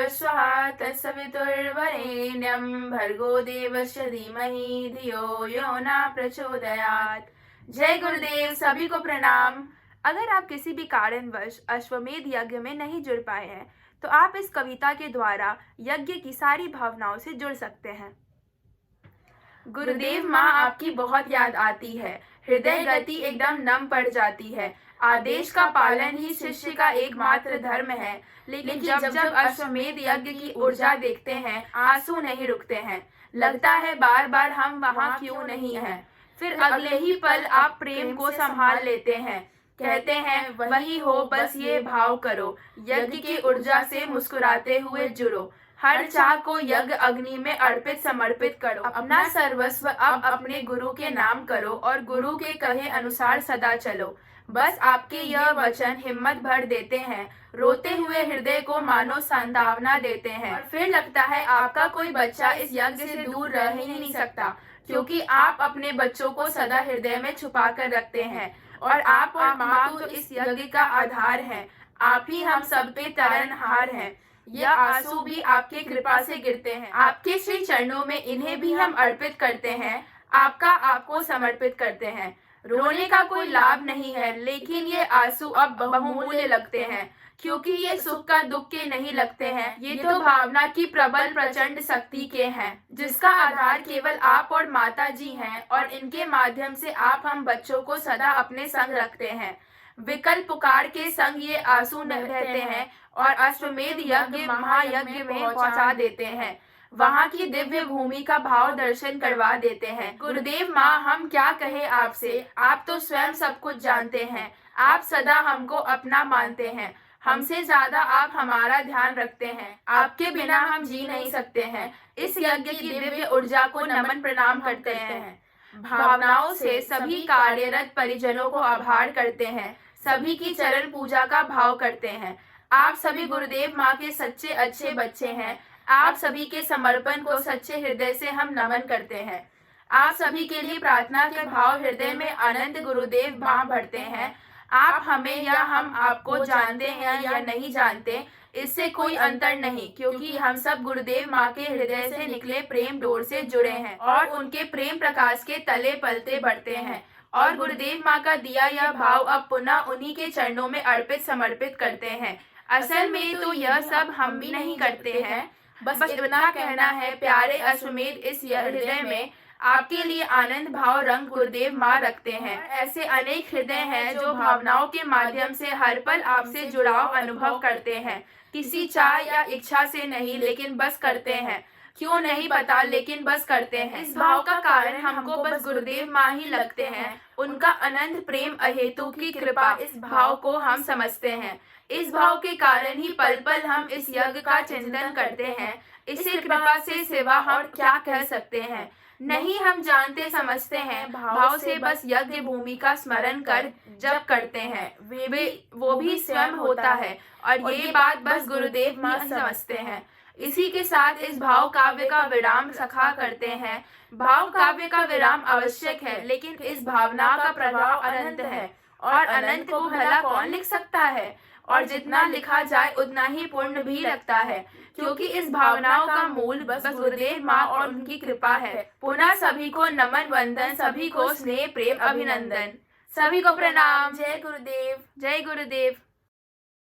स्वः तत्सवितुर्वरेण्यं भर्गो देवस्य धीमहि धियो यो न प्रचोदयात्। जय गुरुदेव। सभी को प्रणाम। अगर आप किसी भी कारणवश अश्वमेध यज्ञ में नहीं जुड़ पाए हैं तो आप इस कविता के द्वारा यज्ञ की सारी भावनाओं से जुड़ सकते हैं। गुरुदेव माँ आपकी बहुत याद आती है, हृदय गति एकदम नम पड़ जाती है। आदेश का पालन ही शिष्य का एकमात्र धर्म है, लेकिन जब जब अश्वमेध यज्ञ की ऊर्जा देखते हैं आंसू नहीं रुकते हैं। लगता है बार बार हम वहाँ क्यों नहीं हैं। फिर अगले ही पल आप प्रेम को संभाल लेते हैं, कहते हैं वही हो बस ये भाव करो, यज्ञ की ऊर्जा से मुस्कुराते हुए जुड़ो, हर चाह को यज्ञ अग्नि में अर्पित समर्पित करो, अपना सर्वस्व अब अपने गुरु के नाम करो और गुरु के कहे अनुसार सदा चलो। बस आपके यह वचन हिम्मत भर देते हैं, रोते हुए हृदय को मानो सांत्वना देते हैं। और फिर लगता है आपका कोई बच्चा इस यज्ञ से दूर रह ही नहीं सकता, क्योंकि आप अपने बच्चों को सदा हृदय में छुपा कर रखते हैं और आप और माँ तो इस यज्ञ का आधार हैं। आप ही हम सब पे तारनहार हैं। यह आंसू भी आपके कृपा से गिरते हैं, आपके श्री चरणों में इन्हें भी हम अर्पित करते हैं, आपका आपको समर्पित करते हैं। रोने का कोई लाभ नहीं है, लेकिन ये आंसू अब बहुमूल्य लगते हैं, क्योंकि ये सुख का दुख के नहीं लगते हैं। ये तो भावना की प्रबल प्रचंड शक्ति के हैं, जिसका आधार केवल आप और माता जी हैं, और इनके माध्यम से आप हम बच्चों को सदा अपने संग रखते हैं। विकल्प पुकार के संग ये आंसू रहते हैं और अश्वमेध यज्ञ महायज्ञ में पहुंचा देते हैं। वहाँ की दिव्य भूमि का भाव दर्शन करवा देते हैं। गुरुदेव माँ हम क्या कहे आपसे, आप तो स्वयं सब कुछ जानते हैं। आप सदा हमको अपना मानते हैं, हमसे ज्यादा आप हमारा ध्यान रखते हैं। आपके बिना हम जी नहीं सकते हैं। इस यज्ञ की दिव्य ऊर्जा को नमन प्रणाम करते हैं। भावनाओं से सभी कार्यरत परिजनों को आभार करते हैं, सभी की चरण पूजा का भाव करते हैं। आप सभी गुरुदेव माँ के सच्चे अच्छे बच्चे हैं। आप सभी के समर्पण को सच्चे हृदय से हम नमन करते हैं। आप सभी के लिए प्रार्थना के भाव हृदय में अनंत गुरुदेव माँ भरते हैं। आप हमें या हम आपको जानते हैं या नहीं जानते, इससे कोई अंतर नहीं, क्योंकि हम सब गुरुदेव माँ के हृदय से निकले प्रेम डोर से जुड़े हैं और उनके प्रेम प्रकाश के तले पलते बढ़ते हैं। और गुरुदेव माँ का दिया यह भाव अब पुनः उन्हीं के चरणों में अर्पित समर्पित करते हैं। असल में तो यह सब हम भी नहीं करते हैं, बस इतना कहना है प्यारे अश्वमेध इस हृदय में आपके लिए आनंद भाव रंग गुरुदेव माँ रखते हैं। ऐसे अनेक हृदय हैं जो भावनाओं के माध्यम से हर पल आपसे जुड़ाव अनुभव करते हैं, किसी चाह या इच्छा से नहीं, लेकिन बस करते हैं। क्यों नहीं पता, लेकिन बस करते हैं। इस भाव का कारण हमको बस गुरुदेव माँ ही लगते हैं। उनका अनंत प्रेम अहेतु की कृपा, इस भाव को हम समझते हैं। इस भाव के कारण ही पल पल हम इस यज्ञ का चिंतन करते हैं। इसे कृपा से सिवा और क्या कह सकते हैं। नहीं हम जानते समझते हैं, भाव से बस यज्ञ भूमि का स्मरण कर जब करते हैं वो भी स्वयं होता है, और ये बात बस गुरुदेव माँ समझते हैं। इसी के साथ इस भाव काव्य का विराम सखा करते हैं। भाव काव्य का विराम आवश्यक है, लेकिन इस भावना का प्रभाव अनंत है, और अनंत को भला कौन लिख सकता है, और जितना लिखा जाए उतना ही पूर्ण भी लगता है, क्योंकि इस भावनाओं का मूल बस गुरुदेव माँ और उनकी कृपा है। पुनः सभी को नमन वंदन, सभी को स्नेह प्रेम अभिनंदन, सभी को प्रणाम। जय गुरुदेव। जय गुरुदेव।